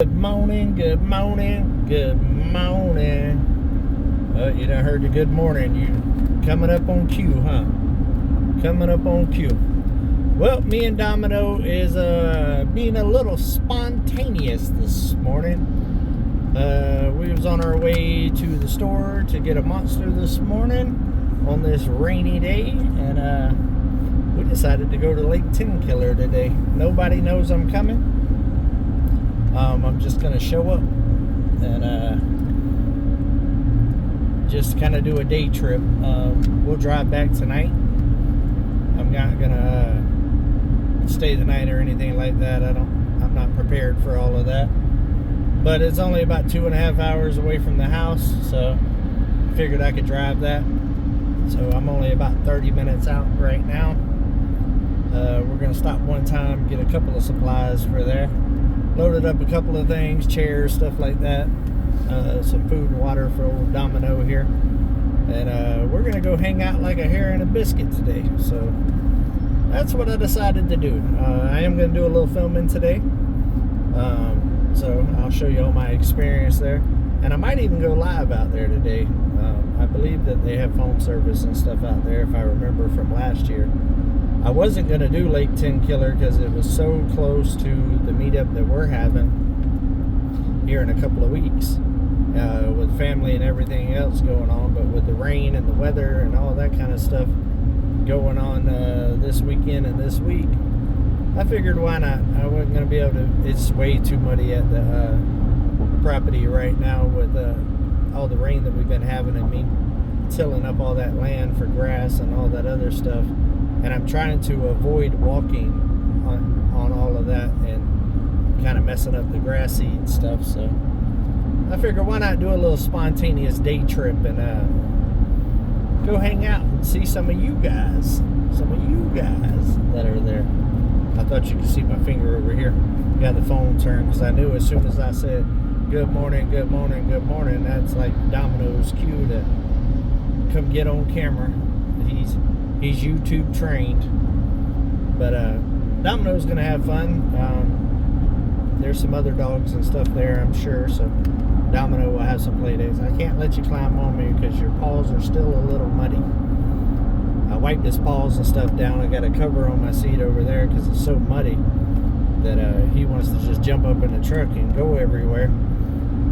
Good morning, good morning, good morning. You done heard the good morning. You coming up on cue, huh? Coming up on cue. Well, me and Domino is being a little spontaneous this morning. We was on our way to the store to get a monster this morning on this rainy day, and we decided to go to Lake Tenkiller today. Nobody knows I'm coming. I'm just gonna show up and just kind of do a day trip. We'll drive back tonight. I'm not gonna stay the night or anything like that. I'm not prepared for all of that. But it's only about 2.5 hours away from the house, so I figured I could drive that. So I'm only about 30 minutes out right now. We're gonna stop one time, get a couple of supplies for there. Loaded up a couple of things, chairs, stuff like that. Some food and water for old Domino here. And we're gonna go hang out like a hare and a biscuit today. So that's what I decided to do. I am gonna do a little filming today. So I'll show you all my experience there. And I might even go live out there today. I believe that they have phone service and stuff out there, if I remember from last year. I wasn't going to do Lake Tenkiller because it was so close to the meetup that we're having here in a couple of weeks with family and everything else going on. But with the rain and the weather and all that kind of stuff going on this weekend and this week, I figured why not. I wasn't going to be able to. It's way too muddy at the property right now with all the rain that we've been having and me tilling up all that land for grass and all that other stuff. And I'm trying to avoid walking on all of that and kind of messing up the grass seed stuff. So I figure why not do a little spontaneous day trip and go hang out and see some of you guys that are there. I thought you could see my finger over here. Got the phone turned because I knew as soon as I said good morning, good morning, good morning, that's like Domino's cue to come get on camera. He's YouTube trained, but Domino's gonna have fun. There's some other dogs and stuff there, I'm sure, so Domino will have some play days. I can't let you climb on me because your paws are still a little muddy. I wiped his paws and stuff down. I got a cover on my seat over there because it's so muddy that he wants to just jump up in the truck and go everywhere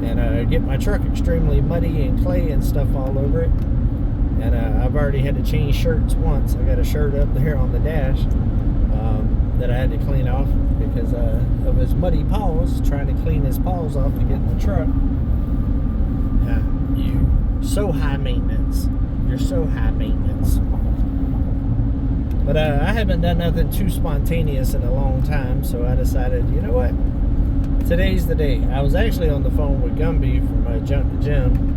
and get my truck extremely muddy and clay and stuff all over it. And I've already had to change shirts once. I got a shirt up there on the dash that I had to clean off because of his muddy paws, trying to clean his paws off to get in the truck. You're so high maintenance. You're so high maintenance. But I haven't done nothing too spontaneous in a long time, so I decided, you know what? Today's the day. I was actually on the phone with Gumby from Junk to Gym.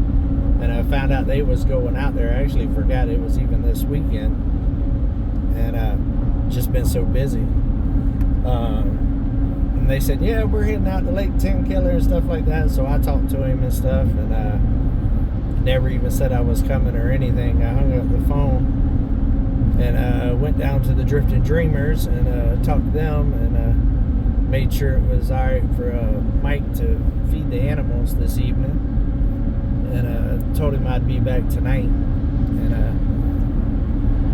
And I found out they was going out there. I actually forgot it was even this weekend. And just been so busy. And they said, yeah, we're heading out to Lake Tenkiller and stuff like that. So I talked to him and stuff. And never even said I was coming or anything. I hung up the phone. And went down to the Drifting Dreamers and talked to them. And made sure it was all right for Mike to feed the animals this evening. And told him I'd be back tonight, and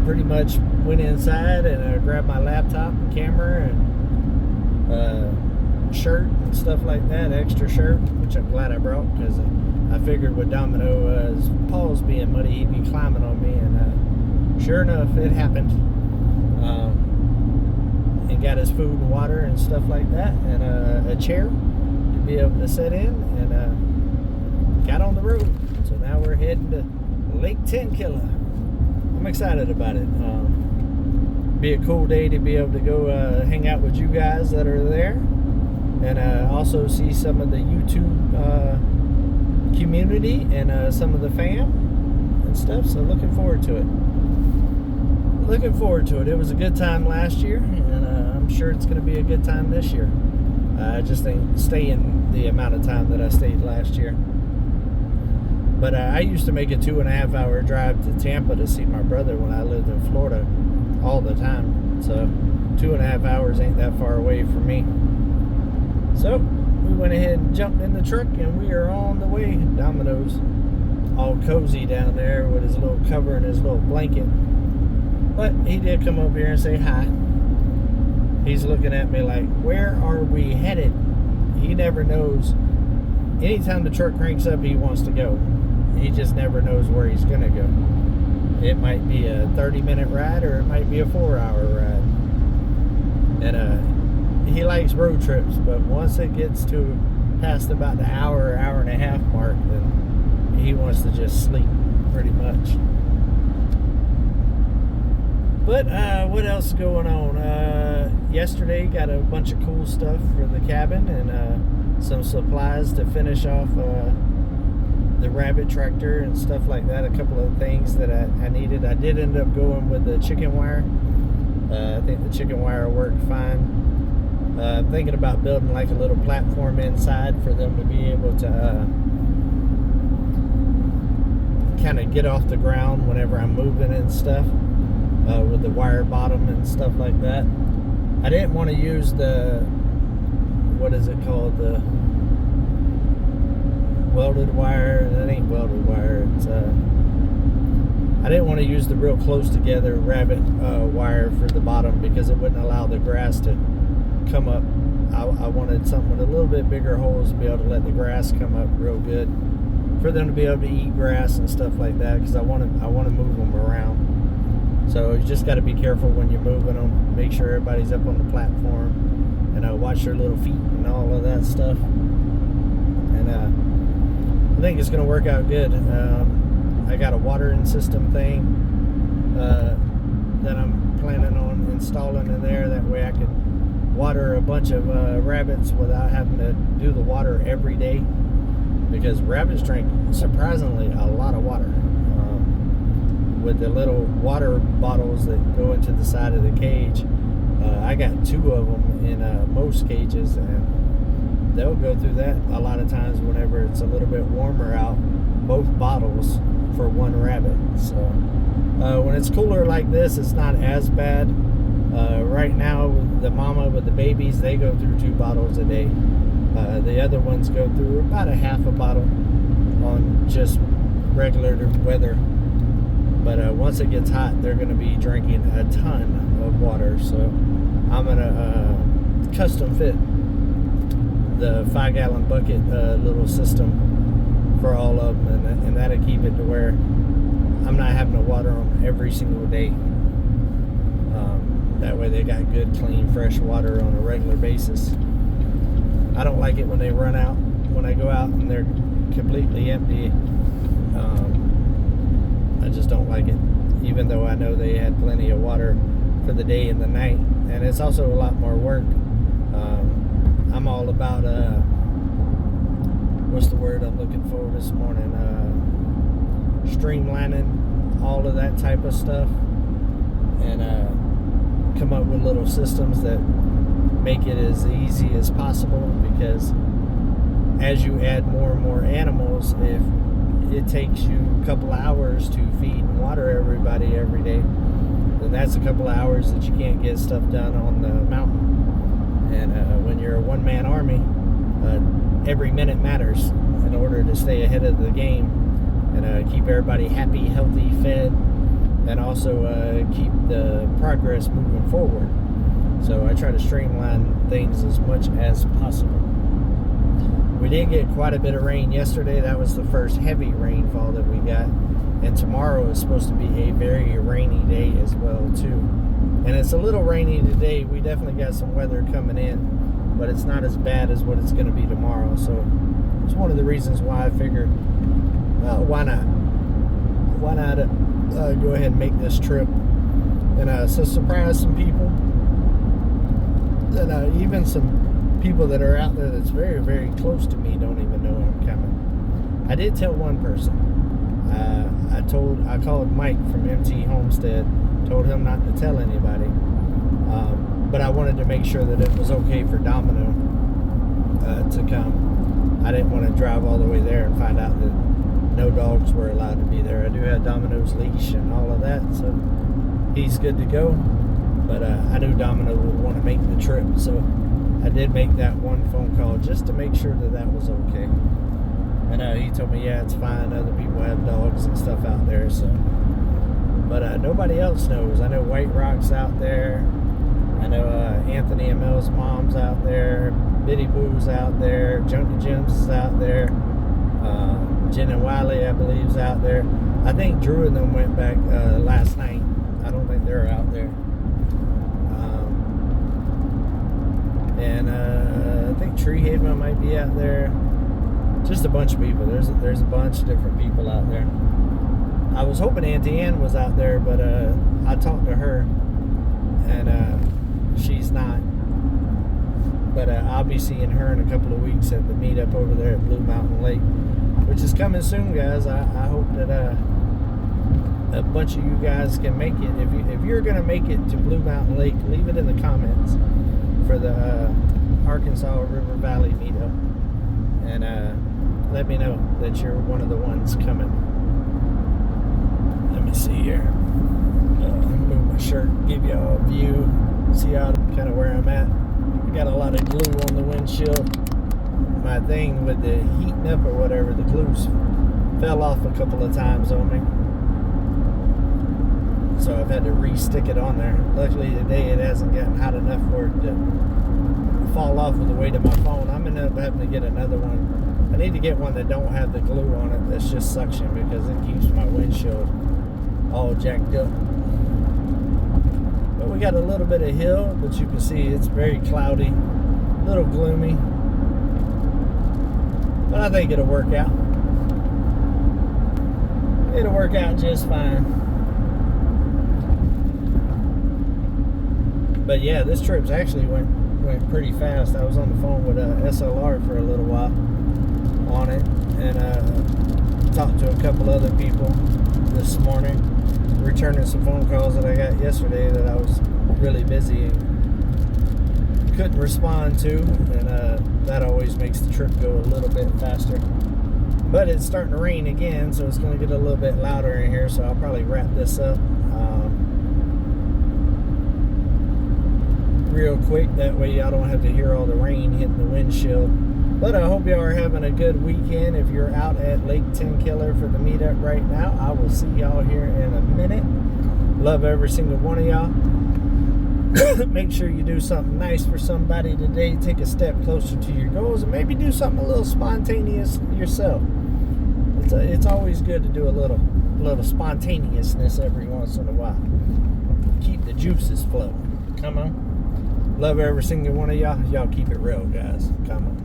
pretty much went inside and grabbed my laptop and camera and shirt and stuff like that, extra shirt, which I'm glad I brought because I figured with Domino's paws being muddy, he'd be climbing on me, and sure enough, it happened. And got his food and water and stuff like that, and a chair to be able to sit in, and got on the road. So now we're heading to Lake Tenkiller. I'm excited about it. Be a cool day to be able to go hang out with you guys that are there, and also see some of the YouTube community and some of the fam and stuff. So looking forward to it. Looking forward to it. It was a good time last year, and I'm sure it's going to be a good time this year. I just ain't staying the amount of time that I stayed last year. But I used to make a 2.5 hour drive to Tampa to see my brother when I lived in Florida all the time. So 2.5 hours ain't that far away from me. So we went ahead and jumped in the truck, and we are on the way. Domino's all cozy down there with his little cover and his little blanket. But he did come up here and say hi. He's looking at me like, where are we headed? He never knows. Anytime the truck cranks up, he wants to go. He just never knows where he's going to go. It might be a 30-minute ride, or it might be a 4-hour ride. And he likes road trips, but once it gets to past about the hour and a half mark, then he wants to just sleep, pretty much. But what else is going on? Yesterday, got a bunch of cool stuff for the cabin, and some supplies to finish off the rabbit tractor and stuff like that. A couple of things that I needed. I did end up going with the chicken wire. I think the chicken wire worked fine. I'm thinking about building like a little platform inside for them to be able to kind of get off the ground whenever I'm moving and stuff, with the wire bottom and stuff like that. I didn't want to use the, what is it called, the welded wire. That ain't welded wire. It's I didn't want to use the real close together rabbit wire for the bottom, because it wouldn't allow the grass to come up. I wanted something with a little bit bigger holes to be able to let the grass come up real good, for them to be able to eat grass and stuff like that, because I want to move them around. So you just got to be careful when you're moving them. Make sure everybody's up on the platform, and watch their little feet and all of that stuff. And I think it's going to work out good. I got a watering system thing that I'm planning on installing in there. That way I could water a bunch of rabbits without having to do the water every day, because rabbits drink surprisingly a lot of water. With the little water bottles that go into the side of the cage, I got 2 of them in most cages, and they'll go through that a lot of times whenever it's a little bit warmer out, both bottles for one rabbit. So when it's cooler like this, it's not as bad. Right now, the mama with the babies, they go through 2 bottles a day. The other ones go through about a half a bottle on just regular weather. But once it gets hot, they're going to be drinking a ton of water. So I'm going to custom fit the 5-gallon bucket little system for all of them, and that'll keep it to where I'm not having to water them every single day. That way they got good, clean, fresh water on a regular basis. I don't like it when they run out, when I go out and they're completely empty. I just don't like it, even though I know they had plenty of water for the day and the night. And it's also a lot more work. I'm all about what's the word I'm looking for this morning, streamlining all of that type of stuff, and come up with little systems that make it as easy as possible, because as you add more and more animals, if it takes you a couple hours to feed and water everybody every day, then that's a couple of hours that you can't get stuff done on the mountain. And when you're a one-man army, every minute matters in order to stay ahead of the game and keep everybody happy, healthy, fed, and also keep the progress moving forward. So I try to streamline things as much as possible. We did get quite a bit of rain yesterday. That was the first heavy rainfall that we got. And tomorrow is supposed to be a very rainy day as well, too. And it's a little rainy today. We definitely got some weather coming in, but it's not as bad as what it's going to be tomorrow. So it's one of the reasons why I figured, well, why not? Why not go ahead and make this trip and so surprise some people. And even some people that are out there that's very, very close to me don't even know I'm coming. I did tell one person. I called Mike from MT Homestead, told him not to tell anybody, but I wanted to make sure that it was okay for Domino to come. I didn't want to drive all the way there and find out that no dogs were allowed to be there. I do have Domino's leash and all of that, so he's good to go. But I knew Domino would want to make the trip, so I did make that one phone call just to make sure that that was okay. And he told me, yeah, it's fine. Other people have dogs and stuff out there, so. But nobody else knows. I know White Rock's out there. I know Anthony and Mel's mom's out there. Biddy Boo's out there. Junkie Jim's is out there. Jen and Wiley, I believe, is out there. I think Drew and them went back last night. I don't think they're out there. And I think Tree Haven might be out there. Just a bunch of people. There's a bunch of different people out there. I was hoping Auntie Ann was out there, but I talked to her, and she's not. But I'll be seeing her in a couple of weeks at the meetup over there at Blue Mountain Lake, which is coming soon, guys. I hope that a bunch of you guys can make it. If you're gonna make it to Blue Mountain Lake, leave it in the comments for the Arkansas River Valley meetup, and let me know that you're one of the ones coming. Let me see here. Move my shirt, give y'all a view, see how kind of where I'm at. I got a lot of glue on the windshield. My thing with the heating up or whatever, the glues fell off a couple of times on me, so I've had to re-stick it on there. Luckily today it hasn't gotten hot enough for it to fall off with the weight of my phone. I'm gonna end up having to get another one. I need to get one that don't have the glue on it, that's just suction, because it keeps my windshield all jacked up. But we got a little bit of hill, but you can see it's very cloudy, a little gloomy, but I think it'll work out. It'll work out just fine. But yeah, this trip's actually went pretty fast. I was on the phone with SLR for a little while on it, and talked to a couple other people this morning, returning some phone calls that I got yesterday that I was really busy and couldn't respond to, and that always makes the trip go a little bit faster. But it's starting to rain again, so it's going to get a little bit louder in here, so I'll probably wrap this up real quick. That way y'all don't have to hear all the rain hitting the windshield. But I hope y'all are having a good weekend. If you're out at Lake Tenkiller for the meetup right now, I will see y'all here in a minute. Love every single one of y'all. Make sure you do something nice for somebody today. Take a step closer to your goals, and maybe do something a little spontaneous yourself. It's always good to do a little spontaneousness every once in a while. Keep the juices flowing. Come on. Love every single one of y'all. Y'all keep it real, guys. Come on.